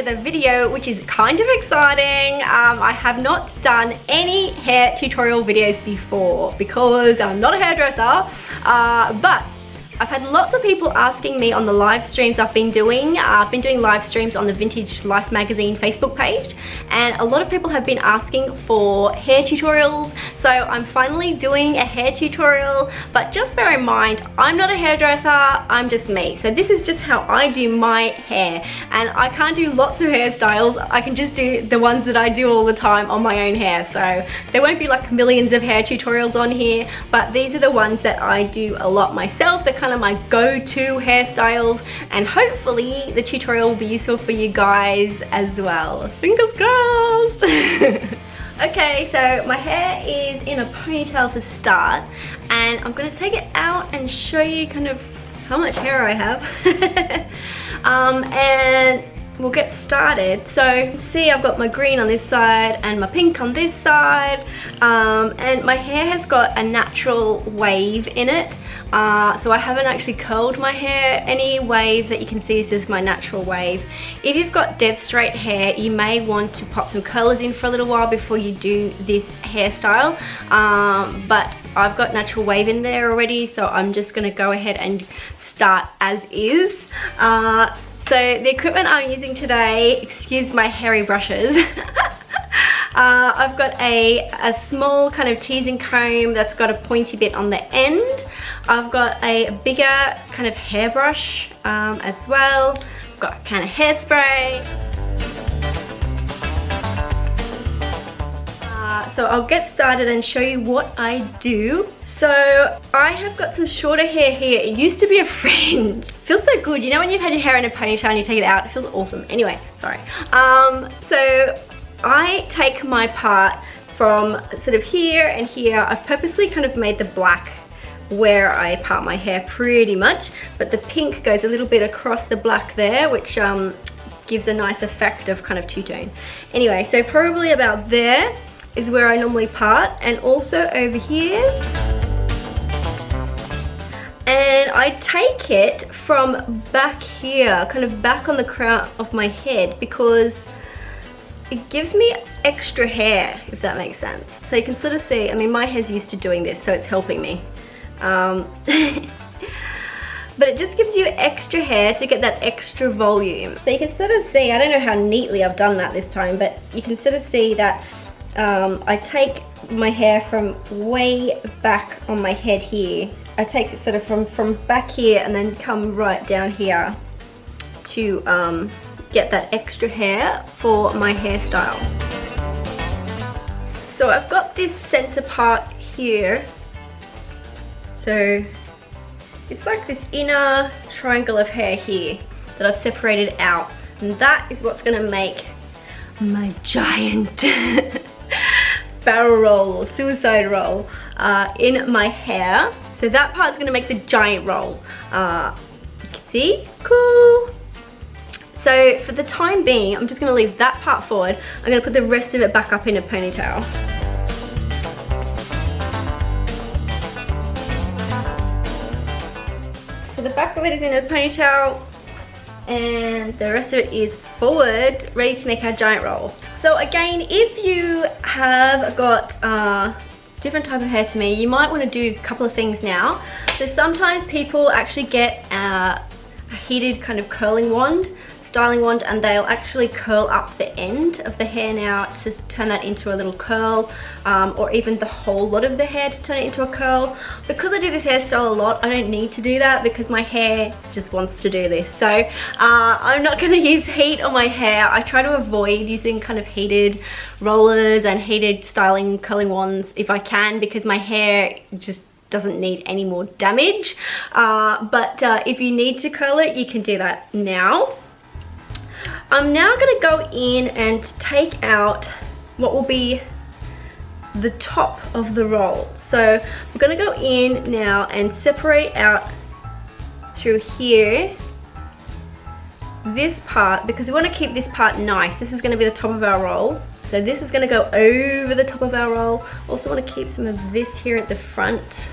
with a video which is kind of exciting. I have not done any hair tutorial videos before because I'm not a hairdresser, but I've had lots of people asking me on the live streams I've been doing. I've been doing live streams on the Vintage Life magazine Facebook page, and a lot of people have been asking for hair tutorials. So I'm finally doing a hair tutorial, but just bear in mind, I'm not a hairdresser, I'm just me. So this is just how I do my hair, and I can't do lots of hairstyles. I can just do the ones that I do all the time on my own hair. So there won't be like millions of hair tutorials on here, but these are the ones that I do a lot myself. They're kind of my go-to hairstyles, and hopefully the tutorial will be useful for you guys as well. Fingers crossed. Okay, so my hair is in a ponytail to start, and I'm going to take it out and show you kind of how much hair I have. And we'll get started. So see, I've got my green on this side and my pink on this side, and my hair has got a natural wave in it. So I haven't actually curled my hair. Any wave that you can see is just my natural wave. If you've got dead straight hair, you may want to pop some curlers in for a little while before you do this hairstyle, but I've got natural wave in there already, so I'm just going to go ahead and start as is. So the equipment I'm using today, excuse my hairy brushes, I've got a small kind of teasing comb that's got a pointy bit on the end. I've got a bigger kind of hairbrush as well. I've got a can of hairspray. So I'll get started and show you what I do. So I have got some shorter hair here. It used to be a fringe. Feels so good. You know when you've had your hair in a ponytail and you take it out? It feels awesome. Anyway, sorry. So I take my part from sort of here and here. I've purposely kind of made the black where I part my hair pretty much, but the pink goes a little bit across the black there, which gives a nice effect of kind of two-tone. Anyway, so probably about there is where I normally part, and also over here. And I take it from back here, kind of back on the crown of my head, because it gives me extra hair, if that makes sense. So you can sort of see, I mean, my hair's used to doing this, so it's helping me. But it just gives you extra hair to get that extra volume. So you can sort of see, I don't know how neatly I've done that this time, but you can sort of see that I take my hair from way back on my head here. I take it sort of from back here and then come right down here to get that extra hair for my hairstyle. So I've got this center part here. So it's like this inner triangle of hair here that I've separated out, and that is what's gonna make my giant barrel roll or suicide roll in my hair. So that part's gonna make the giant roll. You can see, cool. So for the time being, I'm just gonna leave that part forward. I'm gonna put the rest of it back up in a ponytail. So the back of it is in a ponytail, and the rest of it is forward, ready to make our giant roll. So again, if you have got different type of hair to me, you might want to do a couple of things now. So sometimes people actually get a heated kind of curling wand, styling wand, and they'll actually curl up the end of the hair now to turn that into a little curl, or even the whole lot of the hair to turn it into a curl. Because I do this hairstyle a lot, I don't need to do that because my hair just wants to do this. So I'm not going to use heat on my hair. I try to avoid using kind of heated rollers and heated styling curling wands if I can, because my hair just doesn't need any more damage. But if you need to curl it, you can do that now. I'm now going to go in and take out what will be the top of the roll. So I'm going to go in now and separate out through here this part, because we want to keep this part nice. This is going to be the top of our roll. So this is going to go over the top of our roll. Also want to keep some of this here at the front.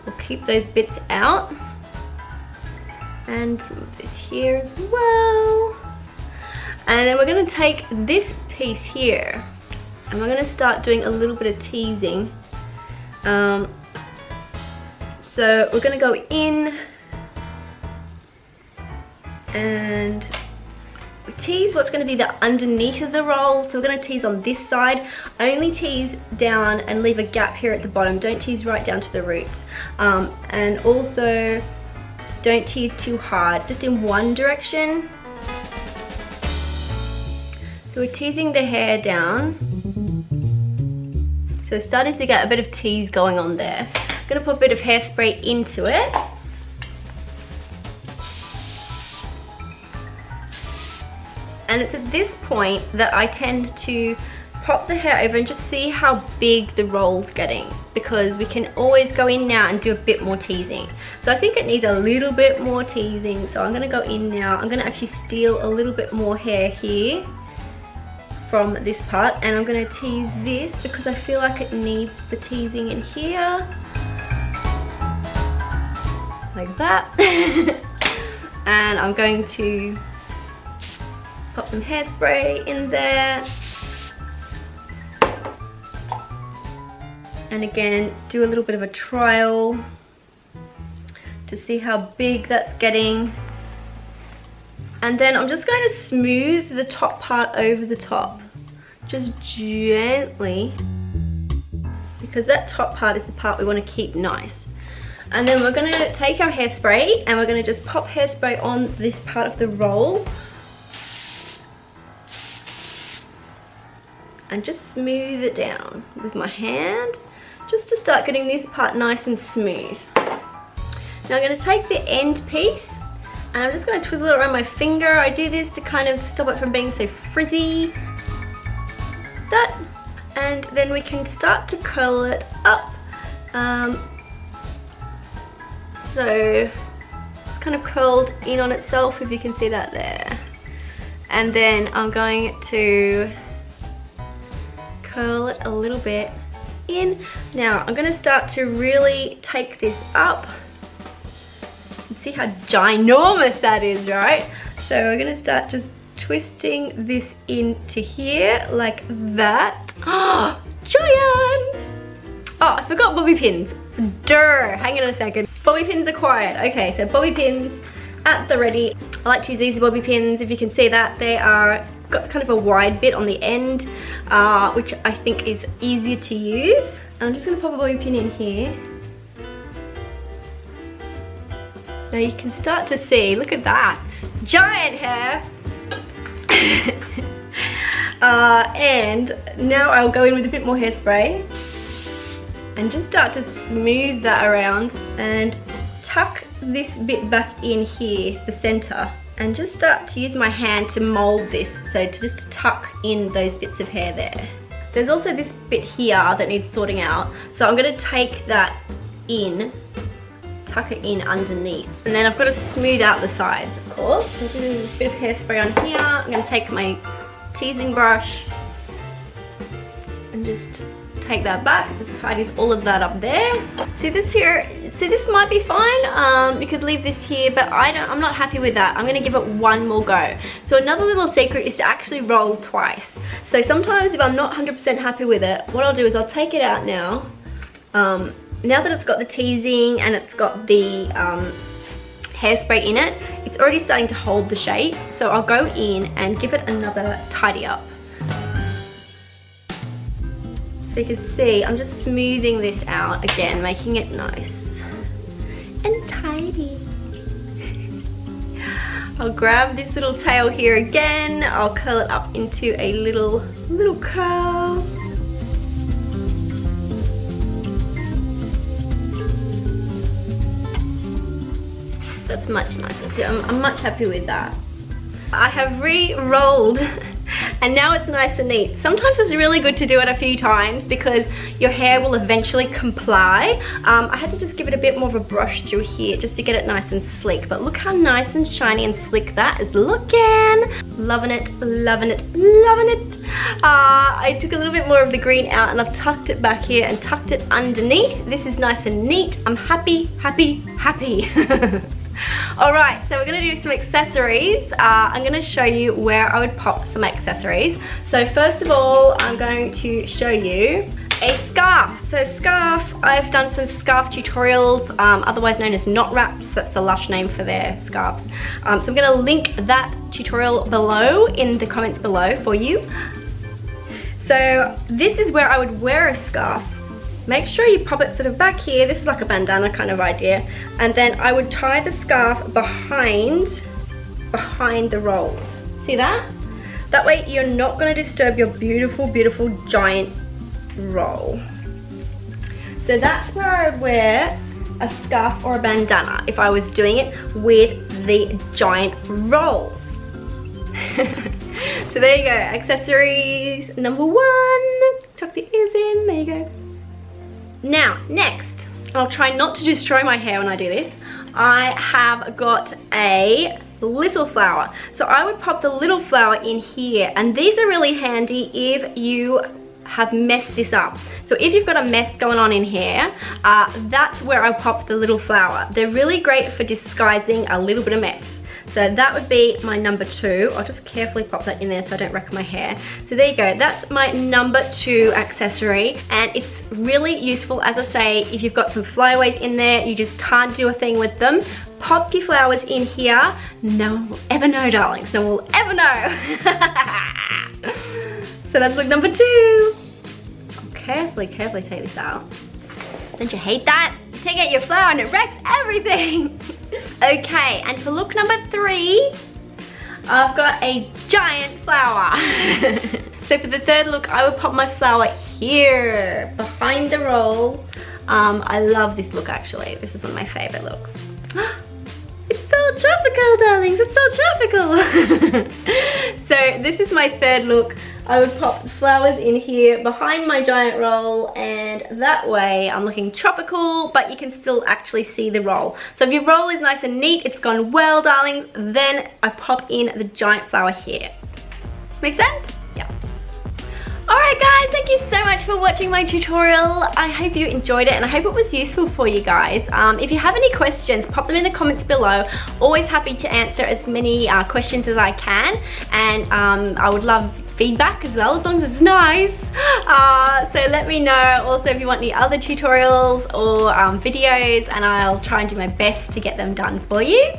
We'll keep those bits out. And some of this here as well. And then we're going to take this piece here and we're going to start doing a little bit of teasing. So we're going to go in and tease what's going to be the underneath of the roll. So we're going to tease on this side. Only tease down and leave a gap here at the bottom. Don't tease right down to the roots. And also don't tease too hard, just in one direction. So we're teasing the hair down. So starting to get a bit of tease going on there. I'm going to put a bit of hairspray into it. And it's at this point that I tend to pop the hair over and just see how big the roll's getting, because we can always go in now and do a bit more teasing. So I think it needs a little bit more teasing. So I'm going to go in now. I'm going to actually steal a little bit more hair here from this part, and I'm going to tease this because I feel like it needs the teasing in here. Like that. And I'm going to pop some hairspray in there. And again, do a little bit of a trial to see how big that's getting. And then I'm just going to smooth the top part over the top, just gently, because that top part is the part we want to keep nice. And then we're going to take our hairspray and we're going to just pop hairspray on this part of the roll and just smooth it down with my hand, just to start getting this part nice and smooth. Now I'm going to take the end piece and I'm just going to twizzle it around my finger. I do this to kind of stop it from being so frizzy. That, and then we can start to curl it up. So it's kind of curled in on itself, if you can see that there. And then I'm going to curl it a little bit in. Now I'm going to start to really take this up. See how ginormous that is, right? So we're going to start just twisting this into here like that. Oh, giant! Oh, I forgot bobby pins. Durr, hang on a second. Bobby pins acquired. Okay, so bobby pins at the ready. I like to use these bobby pins. If you can see that, they are got kind of a wide bit on the end, which I think is easier to use. I'm just going to pop a bobby pin in here. Now you can start to see, look at that, giant hair. And now I'll go in with a bit more hairspray and just start to smooth that around and tuck this bit back in here, the center, and just start to use my hand to mold this, so to just tuck in those bits of hair there. There's also this bit here that needs sorting out, so I'm going to take that in, tuck it in underneath, and then I've got to smooth out the sides, of course. So there's a bit of hairspray on here. I'm going to take my teasing brush and just take that back, just tidies all of that up there. See this here, see this might be fine. You could leave this here, but I'm not happy with that. I'm going to give it one more go. So another little secret is to actually roll twice. So sometimes if I'm not 100% happy with it, what I'll do is I'll take it out now. Now that it's got the teasing and it's got the hairspray in it, it's already starting to hold the shape. So I'll go in and give it another tidy up. So you can see, I'm just smoothing this out again, making it nice and tidy. I'll grab this little tail here again. I'll curl it up into a little curl. That's much nicer. So I'm much happy with that. I have re-rolled and now it's nice and neat. Sometimes it's really good to do it a few times because your hair will eventually comply. I had to just give it a bit more of a brush through here just to get it nice and sleek. But look how nice and shiny and slick that is looking. Loving it, loving it, loving it. I took a little bit more of the green out and I've tucked it back here and tucked it underneath. This is nice and neat. I'm happy, happy, happy. Alright, so we're going to do some accessories. I'm going to show you where I would pop some accessories. So first of all, I'm going to show you a scarf. So scarf, I've done some scarf tutorials, otherwise known as knot wraps. That's the lush name for their scarves. So I'm going to link that tutorial below in the comments below for you. So this is where I would wear a scarf. Make sure you pop it sort of back here. This is like a bandana kind of idea. And then I would tie the scarf behind the roll. See that? That way you're not going to disturb your beautiful, beautiful giant roll. So that's where I would wear a scarf or a bandana if I was doing it with the giant roll. So there you go, accessories number 1. Tuck the ears in, there you go. Now, next, I'll try not to destroy my hair when I do this. I have got a little flower. So I would pop the little flower in here, and these are really handy if you have messed this up. So if you've got a mess going on in here, that's where I pop the little flower. They're really great for disguising a little bit of mess. So that would be my number 2. I'll just carefully pop that in there so I don't wreck my hair. So there you go, that's my number 2 accessory, and it's really useful, as I say, if you've got some flyaways in there, you just can't do a thing with them. Pop your flowers in here. No one will ever know, darlings. No one will ever know. So that's look number 2. I'll carefully take this out. Don't you hate that? You take out your flower and it wrecks everything. Okay, and for look number 3, I've got a giant flower. So for the 3rd look, I would pop my flower here, behind the roll. I love this look actually. This is one of my favorite looks. It's so tropical, darlings, it's so tropical. So this is my 3rd look. I would pop the flowers in here behind my giant roll, and that way I'm looking tropical, but you can still actually see the roll. So if your roll is nice and neat, it's gone well, darling, then I pop in the giant flower here. Make sense? Yeah. Alright guys, thank you so much for watching my tutorial. I hope you enjoyed it and I hope it was useful for you guys. If you have any questions, pop them in the comments below. Always happy to answer as many questions as I can, and I would love feedback as well, as long as it's nice. So let me know also if you want any other tutorials or videos, and I'll try and do my best to get them done for you.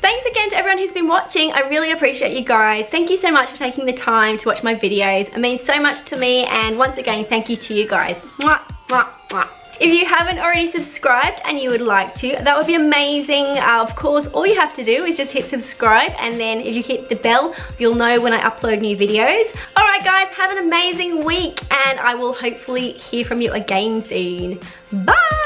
Thanks again to everyone who's been watching. I really appreciate you guys. Thank you so much for taking the time to watch my videos. It means so much to me, and once again, thank you to you guys. Mwah, mwah, mwah. If you haven't already subscribed and you would like to, that would be amazing. Of course, all you have to do is just hit subscribe, and then if you hit the bell, you'll know when I upload new videos. Alright guys, have an amazing week, and I will hopefully hear from you again soon. Bye!